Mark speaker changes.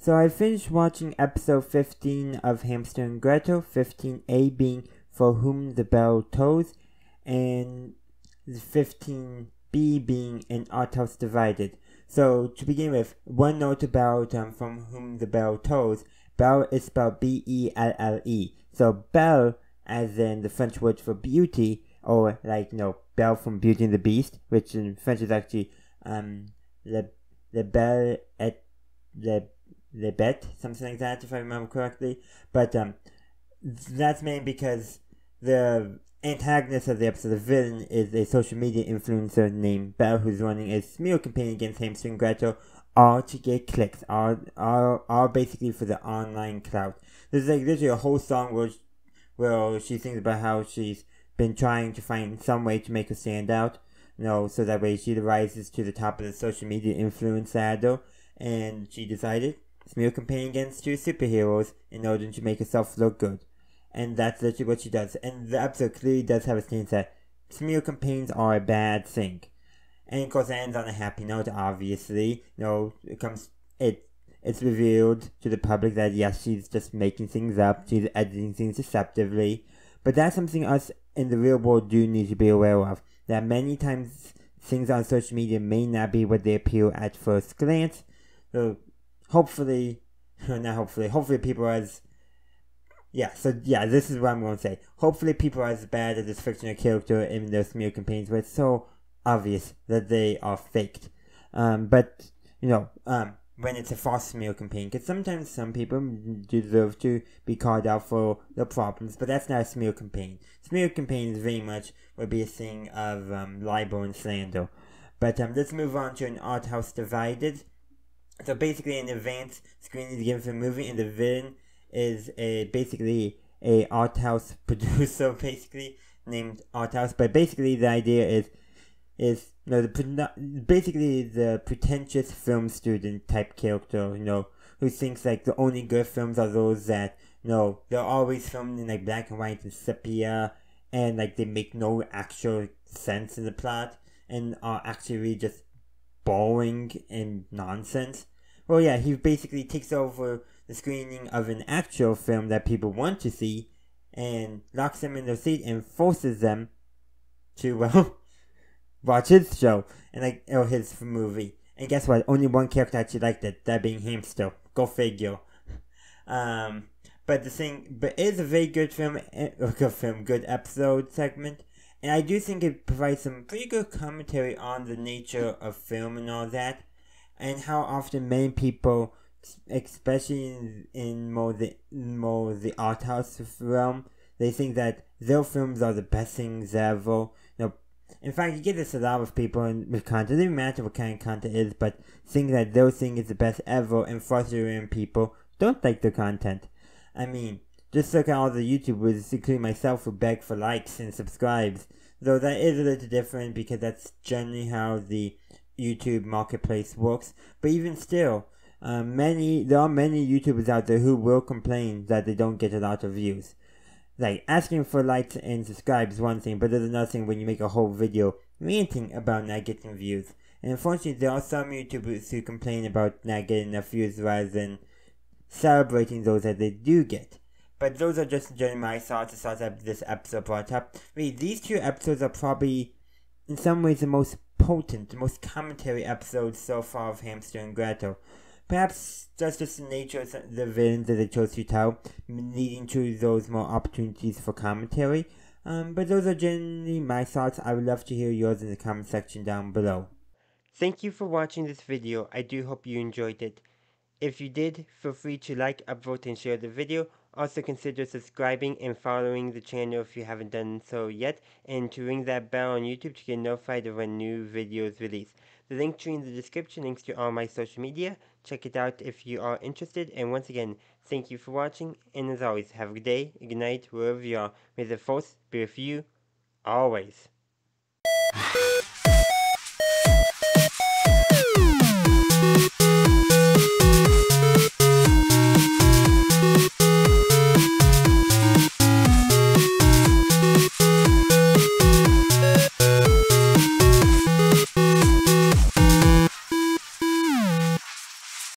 Speaker 1: So I finished watching episode 15 of Hamster and Gretel, 15A being For Whom the Bell Tolls, and 15B being An Arthouse Divided. So to begin with, one note about From Whom the Bell Tolls. Belle is spelled B-E-L-L-E. So Belle, as in the French word for beauty, or Belle from Beauty and the Beast, which in French is actually le Belle et le Bête, something like that, if I remember correctly. But that's mainly because the antagonist of the episode, the villain, is a social media influencer named Belle, who's running a smear campaign against Hamster and Gretel, all to get clicks, all basically for the online clout. There's literally a whole song where she sings about how she's been trying to find some way to make her stand out, so that way she rises to the top of the social media influence ladder, and she decided smear campaign against two superheroes in order to make herself look good. And that's literally what she does. And the episode clearly does have a stance that smear campaigns are a bad thing. And of course it ends on a happy note, obviously. It's revealed to the public that yes, she's just making things up, she's editing things deceptively. But that's something us in the real world do need to be aware of. That many times things on social media may not be what they appear at first glance. So hopefully people are as... this is what I'm going to say. Hopefully people are as bad as this fictional character in their smear campaigns where it's so obvious that they are faked. When it's a false smear campaign, because sometimes some people deserve to be called out for their problems, but that's not a smear campaign. Smear campaigns very much would be a thing of libel and slander. But let's move on to An Arthouse Divided. So basically an advanced screening is given for the movie, and the villain is basically a Arthouse producer, basically, named Arthouse. But basically the idea is basically the pretentious film student type character, who thinks the only good films are those that, they're always filmed in black and white and sepia, and they make no actual sense in the plot, and are actually just boring and nonsense. Well, yeah, he basically takes over the screening of an actual film that people want to see, and locks them in their seat and forces them to, watch his show, or his movie. And guess what? Only one character actually liked it, that being Hamster. Go figure. But it is a very good good episode segment. And I do think it provides some pretty good commentary on the nature of film and all that. And how often many people, especially in more the art house realm, they think that their films are the best things ever. In fact, you get this a lot with people with content. It doesn't matter what kind of content it is, but think that their thing is the best ever, and frustrating people don't like their content. I mean, just look at all the YouTubers, including myself, who beg for likes and subscribes. Though that is a little different because that's generally how the YouTube marketplace works. But even still, there are many YouTubers out there who will complain that they don't get a lot of views. Asking for likes and subscribes is one thing, but there's another thing when you make a whole video ranting about not getting views. And unfortunately, there are some YouTubers who complain about not getting enough views rather than celebrating those that they do get. But those are just generally my thoughts, the thoughts that this episode brought up. These two episodes are probably, in some ways, the most potent, the most commentary episodes so far of Hamster and Gretel. Perhaps that's just the nature of the villains that they chose to tell, leading to those more opportunities for commentary. But those are generally my thoughts. I would love to hear yours in the comment section down below. Thank you for watching this video. I do hope you enjoyed it. If you did, feel free to like, upvote, and share the video. Also consider subscribing and following the channel if you haven't done so yet, and to ring that bell on YouTube to get notified of when new videos release. The link tree in the description links to all my social media. Check it out if you are interested, and once again, thank you for watching, and as always, have a good day, a good night, wherever you are. May the force be with you, always.